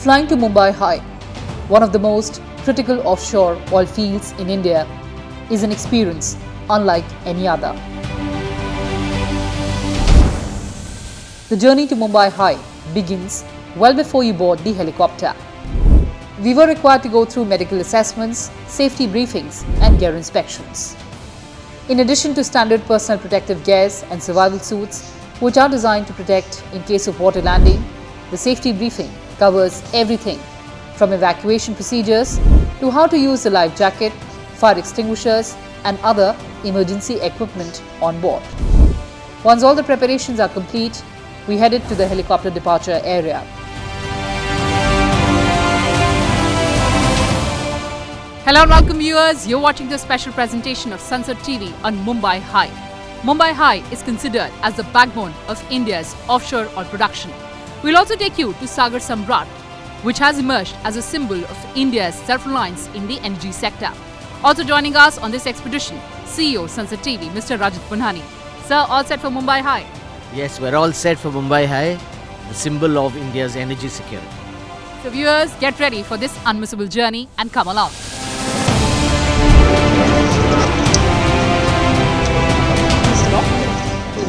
Flying to Mumbai High, one of the most critical offshore oil fields in India, is an experience unlike any other. The journey to Mumbai High begins well before you board the helicopter. We were required to go through medical assessments, safety briefings and gear inspections. In addition to standard personal protective gears and survival suits, which are designed to protect in case of water landing, the safety briefing covers everything from evacuation procedures to how to use the life jacket, fire extinguishers and other emergency equipment on board. Once all the preparations are complete, we headed to the helicopter departure area. Hello and welcome viewers, you're watching the special presentation of Sansad TV on Mumbai High. Mumbai High is considered as the backbone of India's offshore oil production. We'll also take you to Sagar Samrat, which has emerged as a symbol of India's self-reliance in the energy sector. Also joining us on this expedition, CEO Sansad TV, Mr. Rajat Punhani. Sir, all set for Mumbai High? Yes, we're all set for Mumbai High, the symbol of India's energy security. So viewers, get ready for this unmissable journey and come along.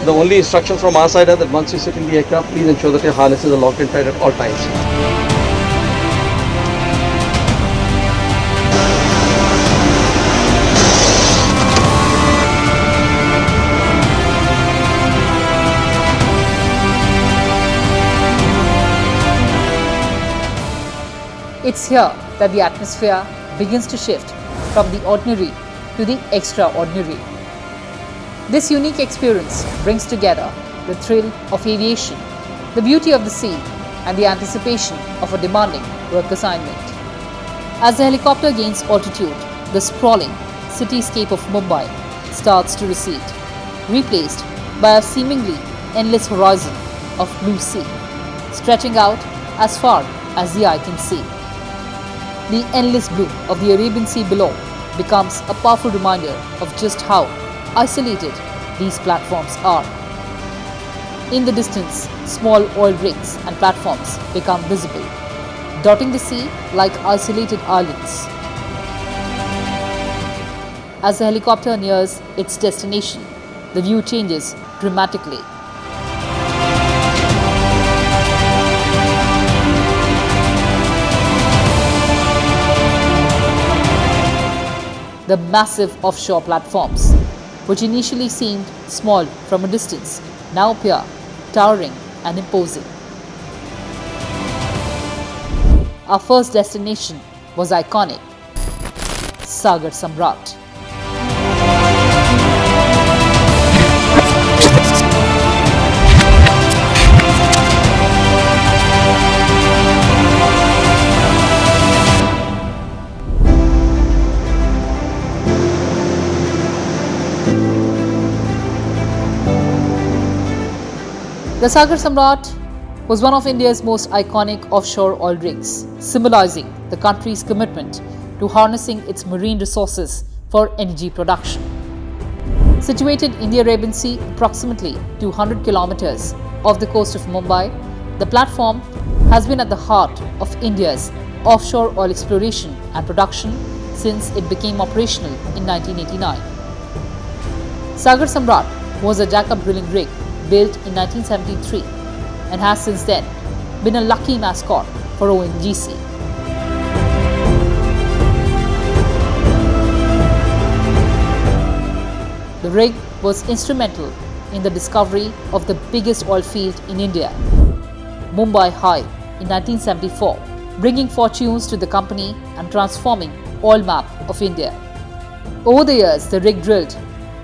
The only instruction from our side is that once you sit in the aircraft, please ensure that your harnesses are locked and tight at all times. It's here that the atmosphere begins to shift from the ordinary to the extraordinary. This unique experience brings together the thrill of aviation, the beauty of the sea, and the anticipation of a demanding work assignment. As the helicopter gains altitude, the sprawling cityscape of Mumbai starts to recede, replaced by a seemingly endless horizon of blue sea, stretching out as far as the eye can see. The endless blue of the Arabian Sea below becomes a powerful reminder of just how isolated these platforms are. In the distance, small oil rigs and platforms become visible, dotting the sea like isolated islands. As the helicopter nears its destination, the view changes dramatically. The massive offshore platforms, which initially seemed small from a distance, now appear towering and imposing. Our first destination was iconic, Sagar Samrat. The Sagar Samrat was one of India's most iconic offshore oil rigs, symbolizing the country's commitment to harnessing its marine resources for energy production. Situated in the Arabian Sea, approximately 200 kilometers off the coast of Mumbai, the platform has been at the heart of India's offshore oil exploration and production since it became operational in 1989. Sagar Samrat was a jack-up drilling rig built in 1973 and has since then been a lucky mascot for ONGC. The rig was instrumental in the discovery of the biggest oil field in India, Mumbai High, in 1974, bringing fortunes to the company and transforming oil map of India. Over the years, the rig drilled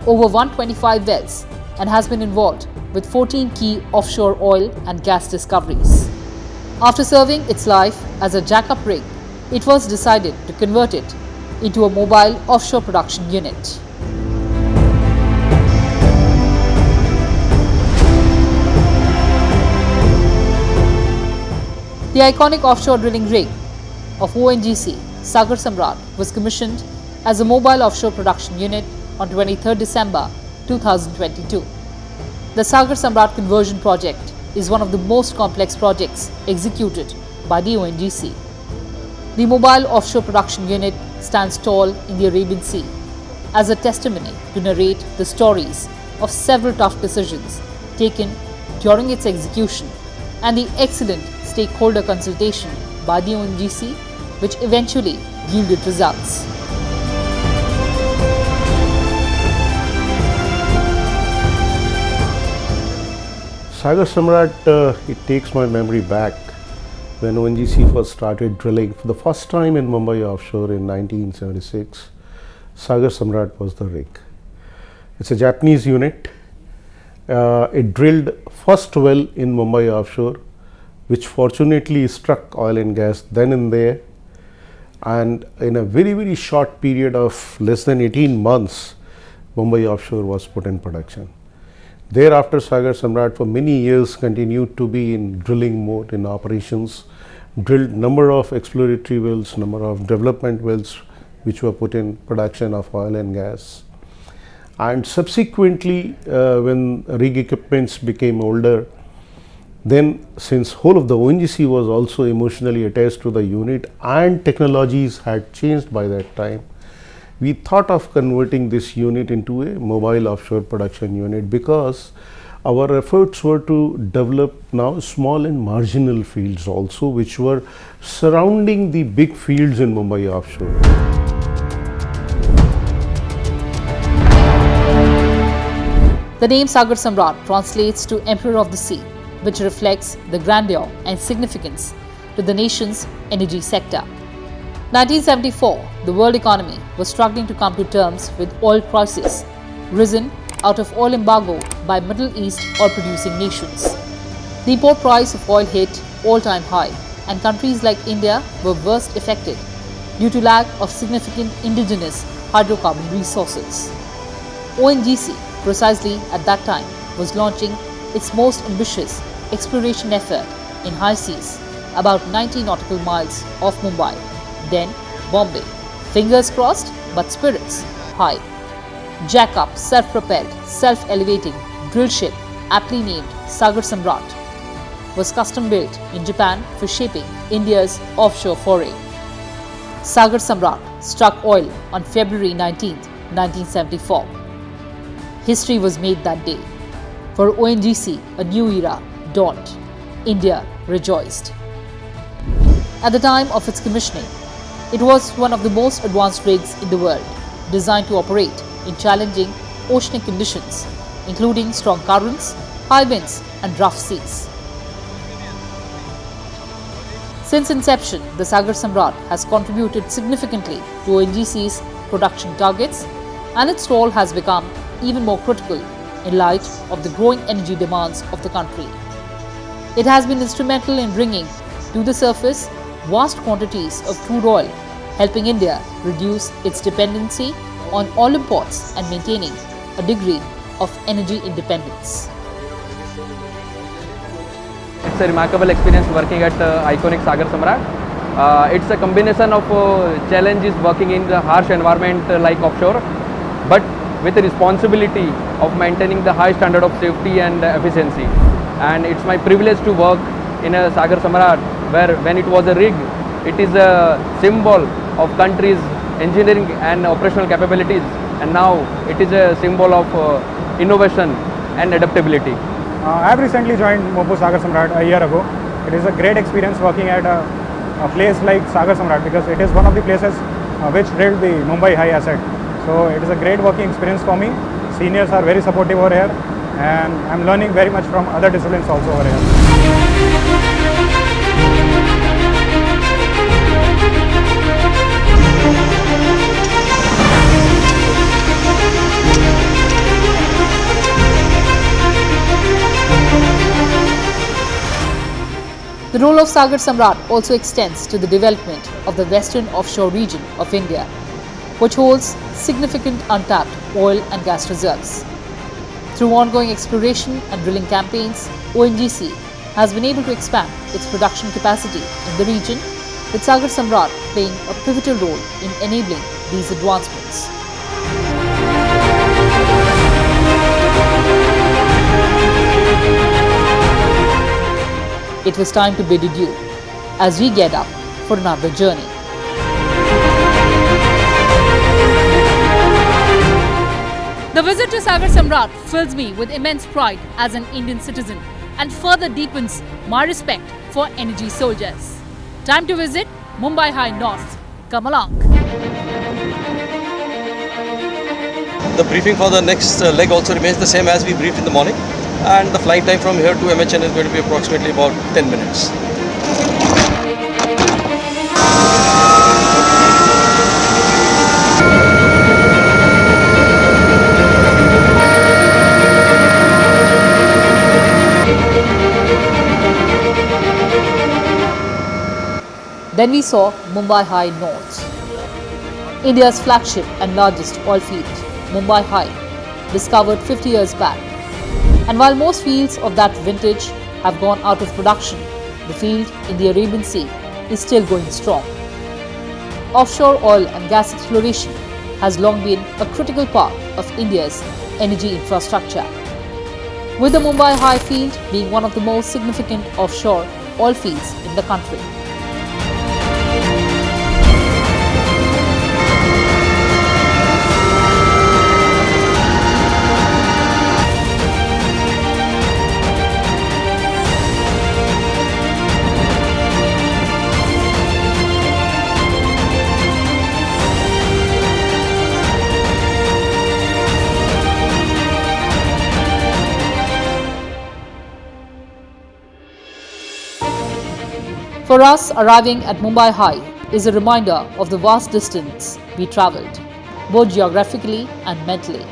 over 125 wells and has been involved with 14 key offshore oil and gas discoveries. After serving its life as a jack-up rig, it was decided to convert it into a mobile offshore production unit. The iconic offshore drilling rig of ONGC, Sagar Samrat, was commissioned as a mobile offshore production unit on 23 December 2022. The Sagar Samrat conversion project is one of the most complex projects executed by the ONGC. The mobile offshore production unit stands tall in the Arabian Sea as a testimony to narrate the stories of several tough decisions taken during its execution and the excellent stakeholder consultation by the ONGC, which eventually yielded results. Sagar Samrat, it takes my memory back when ONGC first started drilling for the first time in Mumbai offshore in 1976. Sagar Samrat was the rig. It's a Japanese unit. It drilled first well in Mumbai offshore, which fortunately struck oil and gas then and there. And in a very short period of less than 18 months, Mumbai offshore was put in production. Thereafter, Sagar Samrat for many years continued to be in drilling mode in operations, drilled number of exploratory wells, number of development wells which were put in production of oil and gas. And subsequently, when rig equipments became older, then since whole of the ONGC was also emotionally attached to the unit and technologies had changed by that time, we thought of converting this unit into a mobile offshore production unit, because our efforts were to develop now small and marginal fields also, which were surrounding the big fields in Mumbai offshore. The name Sagar Samrat translates to Emperor of the Sea, which reflects the grandeur and significance to the nation's energy sector. 1974, the world economy was struggling to come to terms with oil prices, risen out of oil embargo by Middle East oil-producing nations. The import price of oil hit all-time high, and countries like India were worst affected due to lack of significant indigenous hydrocarbon resources. ONGC, precisely at that time, was launching its most ambitious exploration effort in high seas, about 90 nautical miles off Mumbai, then Bombay. Fingers crossed, but spirits high. Jack-up, self-propelled, self-elevating drill ship, aptly named Sagar Samrat, was custom-built in Japan for shaping India's offshore foray. Sagar Samrat struck oil on February 19, 1974. History was made that day. For ONGC, a new era dawned. India rejoiced. At the time of its commissioning, it was one of the most advanced rigs in the world, designed to operate in challenging oceanic conditions, including strong currents, high winds, and rough seas. Since inception, the Sagar Samrat has contributed significantly to ONGC's production targets, and its role has become even more critical in light of the growing energy demands of the country. It has been instrumental in bringing to the surface vast quantities of crude oil, helping India reduce its dependency on oil imports and maintaining a degree of energy independence. It's a remarkable experience working at iconic Sagar Samrat. It's a combination of challenges working in the harsh environment like offshore, but with the responsibility of maintaining the high standard of safety and efficiency. And it's my privilege to work in a Sagar Samrat, where when it was a rig, it is a symbol of country's engineering and operational capabilities, and now it is a symbol of innovation and adaptability. I have recently joined Mumbai Sagar Samrat a year ago. It is a great experience working at a place like Sagar Samrat, because it is one of the places which drilled the Mumbai High asset. So it is a great working experience for me. Seniors are very supportive over here, and I am learning very much from other disciplines also over here. The role of Sagar Samrat also extends to the development of the western offshore region of India, which holds significant untapped oil and gas reserves. Through ongoing exploration and drilling campaigns, ONGC has been able to expand its production capacity in the region, with Sagar Samrat playing a pivotal role in enabling these advancements. It was time to bid adieu. as we get up for another journey. The visit to Sagar Samrat fills me with immense pride as an Indian citizen and further deepens my respect for energy soldiers. Time to visit Mumbai High North. Come along. The briefing for the next leg also remains the same as we briefed in the morning, and the flight time from here to MHN is going to be approximately about 10 minutes. Then we saw Mumbai High North, India's flagship and largest oil field. Mumbai High, discovered 50 years back. And while most fields of that vintage have gone out of production, the field in the Arabian Sea is still going strong. Offshore oil and gas exploration has long been a critical part of India's energy infrastructure, with the Mumbai High field being one of the most significant offshore oil fields in the country. For us, arriving at Mumbai High is a reminder of the vast distance we travelled, both geographically and mentally.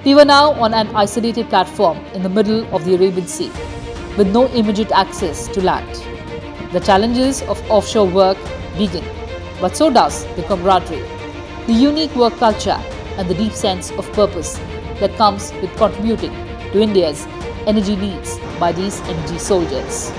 We were now on an isolated platform in the middle of the Arabian Sea, with no immediate access to land. The challenges of offshore work begin, but so does the camaraderie, the unique work culture, and the deep sense of purpose that comes with contributing to India's energy needs by these energy soldiers.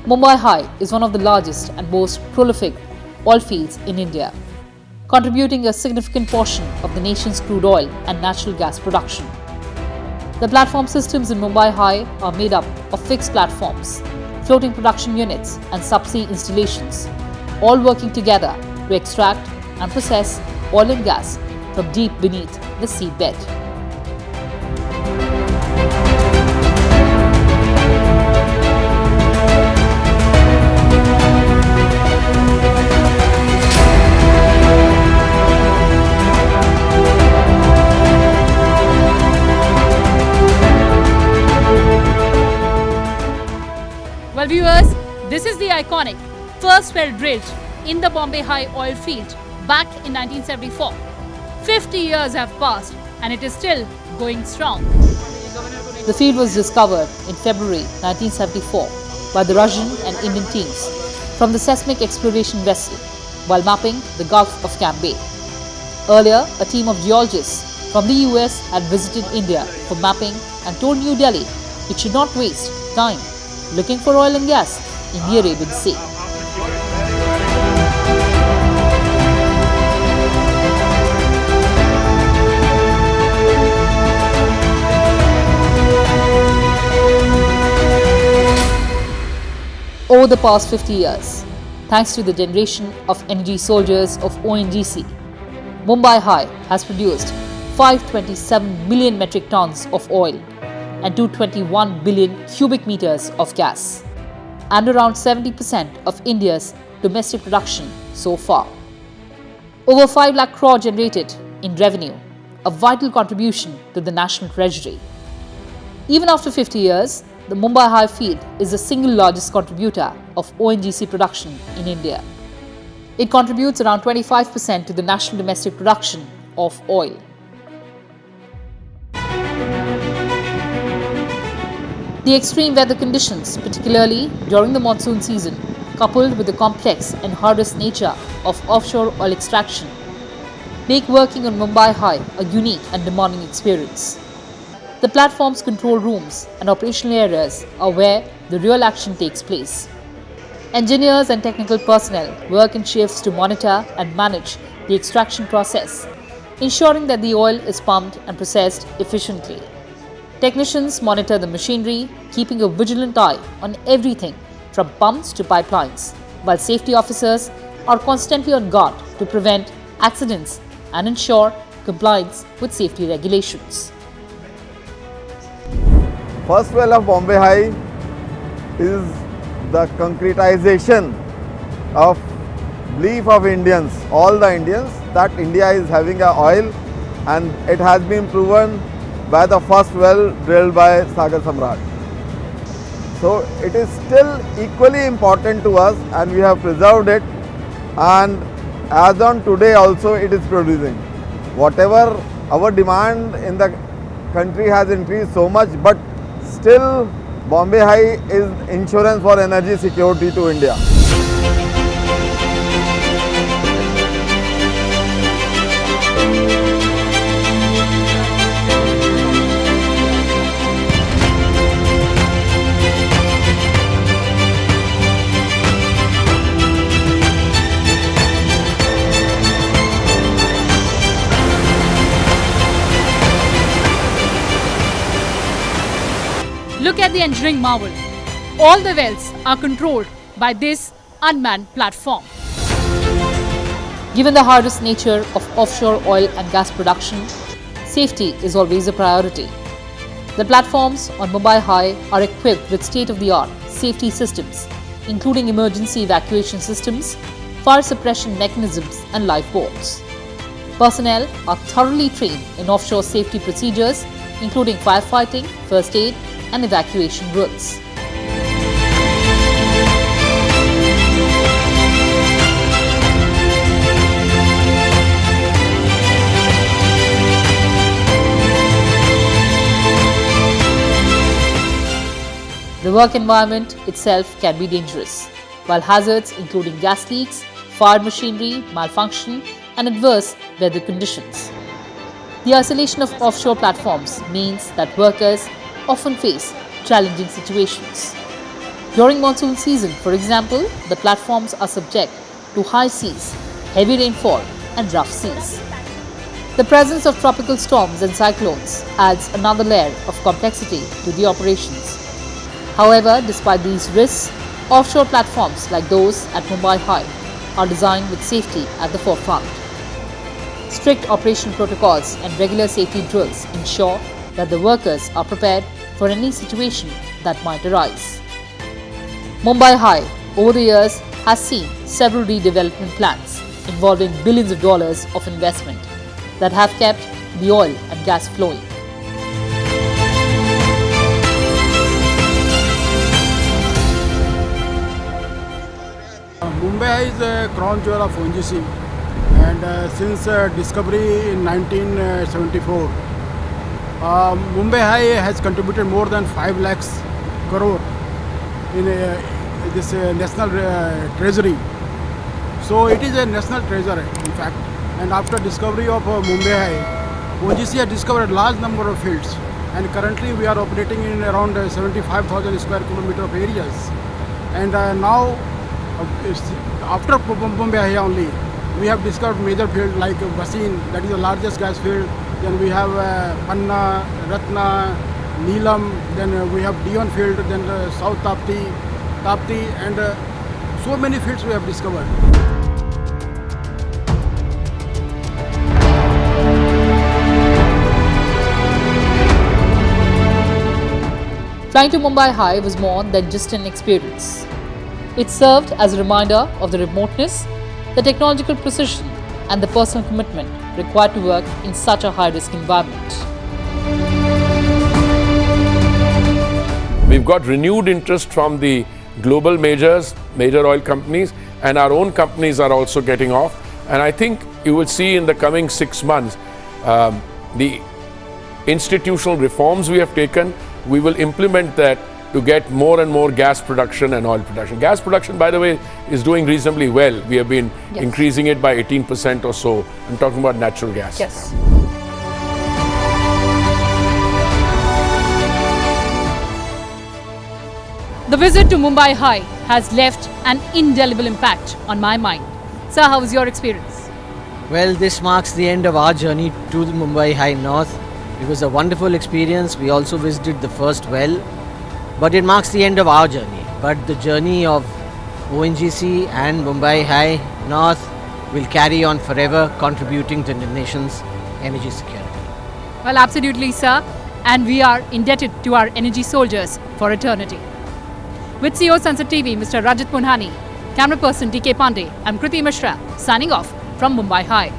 Mumbai High is one of the largest and most prolific oil fields in India, contributing a significant portion of the nation's crude oil and natural gas production. The platform systems in Mumbai High are made up of fixed platforms, floating production units and subsea installations, all working together to extract and process oil and gas from deep beneath the seabed. Well, viewers, this is the iconic first well drilled in the Mumbai High oil field back in 1974. 50 years have passed and it is still going strong. The field was discovered in February 1974 by the Russian and Indian teams from the seismic exploration vessel while mapping the Gulf of Cambay. Earlier, a team of geologists from the US had visited India for mapping and told New Delhi it should not waste time looking for oil and gas in the Arabian Sea. Over the past 50 years, thanks to the generation of energy soldiers of ONGC, Mumbai High has produced 527 million metric tons of oil and 221 billion cubic meters of gas, and around 70% of India's domestic production so far. Over 5 lakh crore generated in revenue, a vital contribution to the national treasury. Even after 50 years, the Mumbai High field is the single largest contributor of ONGC production in India. It contributes around 25% to the national domestic production of oil. The extreme weather conditions, particularly during the monsoon season, coupled with the complex and hardest nature of offshore oil extraction, make working on Mumbai High a unique and demanding experience. The platform's control rooms and operational areas are where the real action takes place. Engineers and technical personnel work in shifts to monitor and manage the extraction process, ensuring that the oil is pumped and processed efficiently. Technicians monitor the machinery, keeping a vigilant eye on everything from pumps to pipelines, while safety officers are constantly on guard to prevent accidents and ensure compliance with safety regulations. First well of Bombay High is the concretization of belief of Indians, all the Indians, that India is having a oil, and it has been proven by the first well drilled by Sagar Samrat. So it is still equally important to us, and we have preserved it, and as on today also it is producing. Whatever our demand in the country has increased so much, but still Bombay High is insurance for energy security to India. Look at the engineering marvel. All the wells are controlled by this unmanned platform. Given the high-risk nature of offshore oil and gas production, safety is always a priority. The platforms on Mumbai High are equipped with state-of-the-art safety systems, including emergency evacuation systems, fire suppression mechanisms and lifeboats. Personnel are thoroughly trained in offshore safety procedures, including firefighting, first aid, and evacuation routes. The work environment itself can be dangerous, while hazards including gas leaks, fire machinery, malfunction, and adverse weather conditions. The isolation of offshore platforms means that workers often face challenging situations. During monsoon season, for example, the platforms are subject to high seas, heavy rainfall, and rough seas. The presence of tropical storms and cyclones adds another layer of complexity to the operations. However, despite these risks, offshore platforms like those at Mumbai High are designed with safety at the forefront. Strict operation protocols and regular safety drills ensure that the workers are prepared for any situation that might arise. Mumbai High, over the years, has seen several redevelopment plans involving billions of dollars of investment that have kept the oil and gas flowing. Mumbai High is a crown jewel of ONGC, and since discovery in 1974, Mumbai High has contributed more than 5 lakhs crore in this national treasury. So it is a national treasure in fact. And after discovery of Mumbai High, ONGC has discovered a large number of fields, and currently we are operating in around 75,000 square kilometer of areas. And now after Mumbai High only, we have discovered major fields like Basin, that is the largest gas field. Then we have Panna, Ratna, Neelam. Then we have Dion field. Then South Tapti, and so many fields we have discovered. Flying to Mumbai High was more than just an experience. It served as a reminder of the remoteness, the technological precision, and the personal commitment required to work in such a high-risk environment. We've got renewed interest from the global majors, major oil companies, and our own companies are also getting off. And I think you will see in the coming 6 months, the institutional reforms we have taken, we will implement that to get more and more gas production and oil production. Gas production, by the way, is doing reasonably well. We have been increasing it by 18% or so. I'm talking about natural gas. Yes. The visit to Mumbai High has left an indelible impact on my mind. Sir, how was your experience? Well, this marks the end of our journey to the Mumbai High North. It was a wonderful experience. We also visited the first well, but it marks the end of our journey. But the journey of ONGC and Mumbai High North will carry on forever, contributing to the nation's energy security. Well, absolutely, sir. And we are indebted to our energy soldiers for eternity. With CEO Sansad TV, Mr. Rajat Punhani, camera person DK Pandey, I'm Kriti Mishra, signing off from Mumbai High.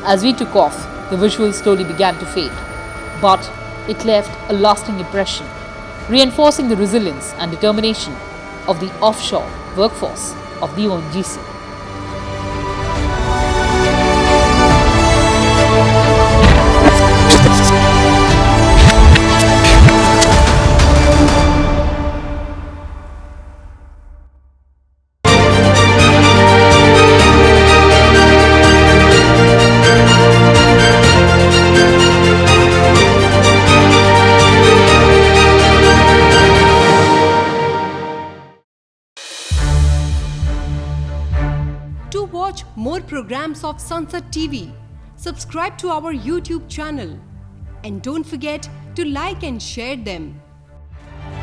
As we took off, the visuals slowly began to fade, but it left a lasting impression, reinforcing the resilience and determination of the offshore workforce of the ONGC. To watch more programs of Sansad TV, subscribe to our YouTube channel and don't forget to like and share them.